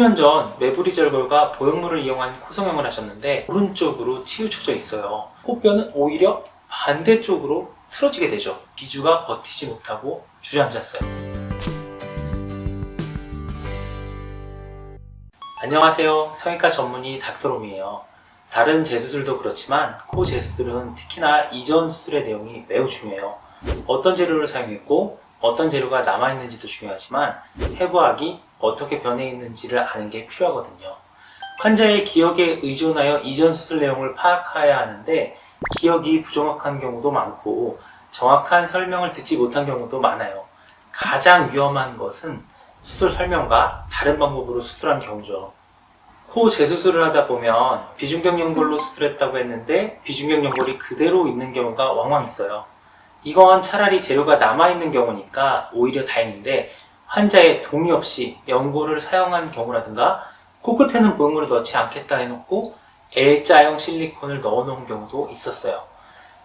10년 전 매부리 절골과 보형물을 이용한 코성형을 하셨는데 오른쪽으로 치우쳐져 있어요. 코뼈는 오히려 반대쪽으로 틀어지게 되죠. 비주가 버티지 못하고 주저앉았어요. 안녕하세요. 성형외과 전문의 닥터롬이에요. 다른 재수술도 그렇지만 코 재수술은 특히나 이전 수술의 내용이 매우 중요해요. 어떤 재료를 사용했고 어떤 재료가 남아있는지도 중요하지만 해부학이 어떻게 변해 있는지를 아는 게 필요하거든요. 환자의 기억에 의존하여 이전 수술 내용을 파악해야 하는데 기억이 부정확한 경우도 많고 정확한 설명을 듣지 못한 경우도 많아요. 가장 위험한 것은 수술 설명과 다른 방법으로 수술한 경우죠. 코 재수술을 하다 보면 비중격 연골로 수술했다고 했는데 비중격 연골이 그대로 있는 경우가 왕왕 있어요. 이건 차라리 재료가 남아있는 경우니까 오히려 다행인데 환자의 동의 없이 연골을 사용한 경우라든가 코끝에는 보형물을 넣지 않겠다 해놓고 L자형 실리콘을 넣어놓은 경우도 있었어요.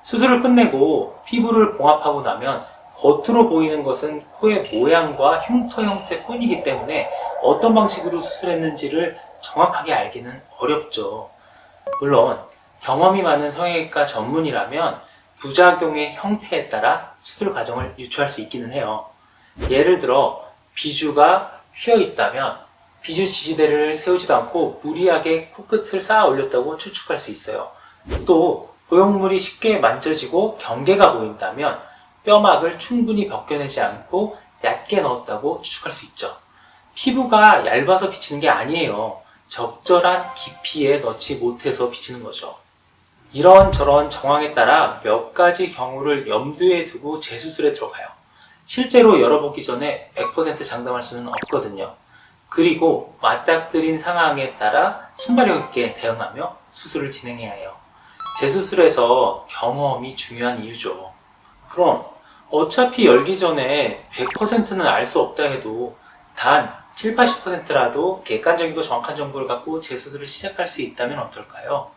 수술을 끝내고 피부를 봉합하고 나면 겉으로 보이는 것은 코의 모양과 흉터 형태뿐이기 때문에 어떤 방식으로 수술했는지를 정확하게 알기는 어렵죠. 물론 경험이 많은 성형외과 전문이라면 부작용의 형태에 따라 수술 과정을 유추할 수 있기는 해요. 예를 들어 비주가 휘어 있다면 비주 지지대를 세우지도 않고 무리하게 코끝을 쌓아 올렸다고 추측할 수 있어요. 또 보형물이 쉽게 만져지고 경계가 보인다면 뼈막을 충분히 벗겨내지 않고 얕게 넣었다고 추측할 수 있죠. 피부가 얇아서 비치는 게 아니에요. 적절한 깊이에 넣지 못해서 비치는 거죠. 이런저런 정황에 따라 몇 가지 경우를 염두에 두고 재수술에 들어가요. 실제로 열어보기 전에 100% 장담할 수는 없거든요. 그리고 맞닥뜨린 상황에 따라 순발력 있게 대응하며 수술을 진행해야 해요. 재수술에서 경험이 중요한 이유죠. 그럼 어차피 열기 전에 100%는 알 수 없다 해도 단 70~80%라도 객관적이고 정확한 정보를 갖고 재수술을 시작할 수 있다면 어떨까요?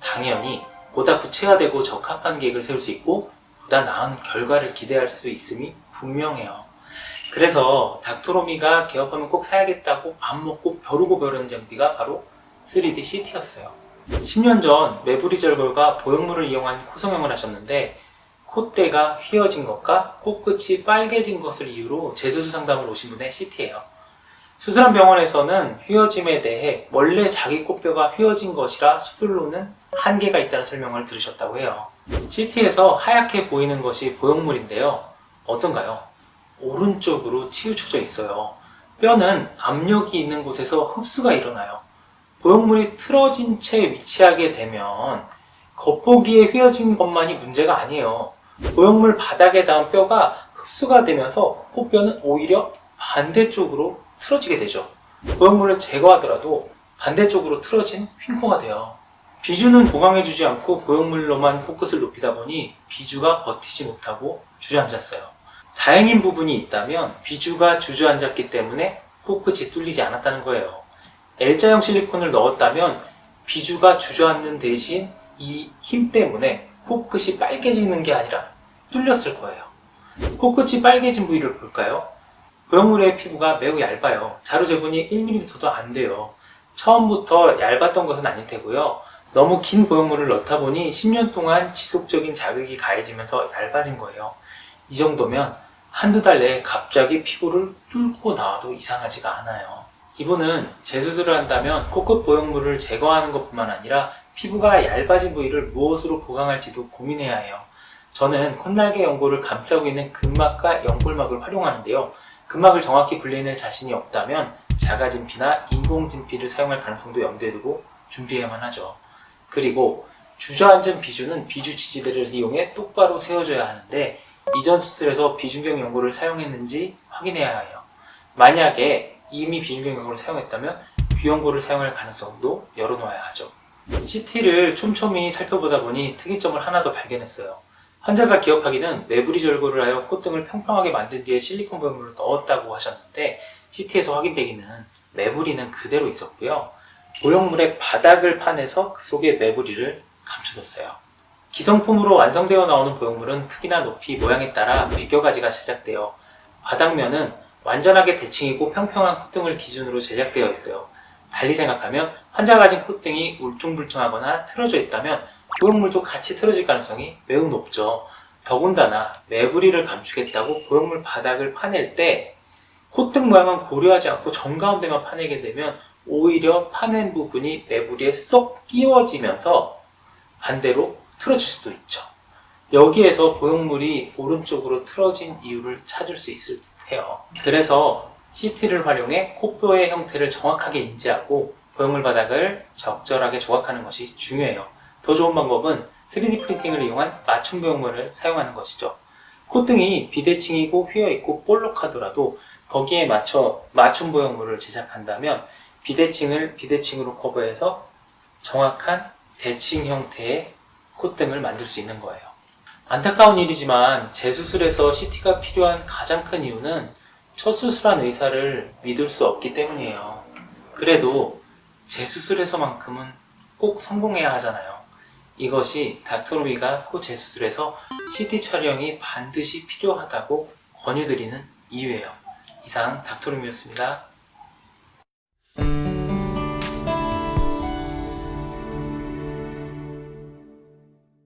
당연히 보다 구체화되고 적합한 계획을 세울 수 있고 보다 나은 결과를 기대할 수 있음이 분명해요. 그래서 닥터롬이가 개업하면 꼭 사야겠다고 맘먹고 벼르고 벼르는 장비가 바로 3D CT였어요. 10년 전 매부리 절골과 보형물을 이용한 코성형을 하셨는데 콧대가 휘어진 것과 코끝이 빨개진 것을 이유로 재수술 상담을 오신 분의 CT예요. 수술한 병원에서는 휘어짐에 대해 원래 자기 코뼈가 휘어진 것이라 수술로는 한계가 있다는 설명을 들으셨다고 해요. CT에서 하얗게 보이는 것이 보형물인데요. 어떤가요? 오른쪽으로 치우쳐져 있어요. 뼈는 압력이 있는 곳에서 흡수가 일어나요. 보형물이 틀어진 채 위치하게 되면 겉보기에 휘어진 것만이 문제가 아니에요. 보형물 바닥에 닿은 뼈가 흡수가 되면서 코뼈는 오히려 반대쪽으로 틀어지게 되죠. 보형물을 제거하더라도 반대쪽으로 틀어진 휜코가 돼요. 비주는 보강해주지 않고 보형물로만 코끝을 높이다 보니 비주가 버티지 못하고 주저앉았어요. 다행인 부분이 있다면 비주가 주저앉았기 때문에 코끝이 뚫리지 않았다는 거예요. L자형 실리콘을 넣었다면 비주가 주저앉는 대신 이 힘 때문에 코끝이 빨개지는 게 아니라 뚫렸을 거예요. 코끝이 빨개진 부위를 볼까요? 보형물의 피부가 매우 얇아요. 자로 재보니 1mm도 안 돼요. 처음부터 얇았던 것은 아닐 테고요. 너무 긴 보형물을 넣다 보니 10년 동안 지속적인 자극이 가해지면서 얇아진 거예요. 이 정도면 한두 달 내에 갑자기 피부를 뚫고 나와도 이상하지가 않아요. 이분은 재수술을 한다면 코끝 보형물을 제거하는 것뿐만 아니라 피부가 얇아진 부위를 무엇으로 보강할지도 고민해야 해요. 저는 콧날개 연골을 감싸고 있는 근막과 연골막을 활용하는데요. 근막을 정확히 분리해낼 자신이 없다면 자가진피나 인공진피를 사용할 가능성도 염두에 두고 준비해야만 하죠. 그리고 주저앉은 비주는 비주 지지대를 이용해 똑바로 세워줘야 하는데 이전 수술에서 비중격 연골을 사용했는지 확인해야 해요. 만약에 이미 비중격 연골을 사용했다면 귀연골을 사용할 가능성도 열어놓아야 하죠. CT를 촘촘히 살펴보다 보니 특이점을 하나 더 발견했어요. 환자가 기억하기는 매부리 절골을 하여 콧등을 평평하게 만든 뒤에 실리콘 보형물을 넣었다고 하셨는데 CT에서 확인되기는 매부리는 그대로 있었고요. 보형물의 바닥을 파내서 그 속에 매부리를 감춰뒀어요. 기성품으로 완성되어 나오는 보형물은 크기나 높이, 모양에 따라 100여 가지가 제작되어 바닥면은 완전하게 대칭이고 평평한 콧등을 기준으로 제작되어 있어요. 달리 생각하면 환자가 가진 콧등이 울퉁불퉁하거나 틀어져 있다면 보형물도 같이 틀어질 가능성이 매우 높죠. 더군다나 매부리를 감추겠다고 보형물 바닥을 파낼 때 콧등 모양은 고려하지 않고 정가운데만 파내게 되면 오히려 파낸 부분이 매부리에 쏙 끼워지면서 반대로 틀어질 수도 있죠. 여기에서 보형물이 오른쪽으로 틀어진 이유를 찾을 수 있을 듯해요. 그래서 CT를 활용해 코뼈의 형태를 정확하게 인지하고 보형물 바닥을 적절하게 조각하는 것이 중요해요. 더 좋은 방법은 3D 프린팅을 이용한 맞춤 보형물을 사용하는 것이죠. 콧등이 비대칭이고 휘어있고 볼록하더라도 거기에 맞춰 맞춤 보형물을 제작한다면 비대칭을 비대칭으로 커버해서 정확한 대칭 형태의 콧등을 만들 수 있는 거예요. 안타까운 일이지만 재수술에서 CT가 필요한 가장 큰 이유는 첫 수술한 의사를 믿을 수 없기 때문이에요. 그래도 재수술에서만큼은 꼭 성공해야 하잖아요. 이것이 닥터로미가 코 재수술에서 CT 촬영이 반드시 필요하다고 권유드리는 이유예요. 이상 닥터로미였습니다.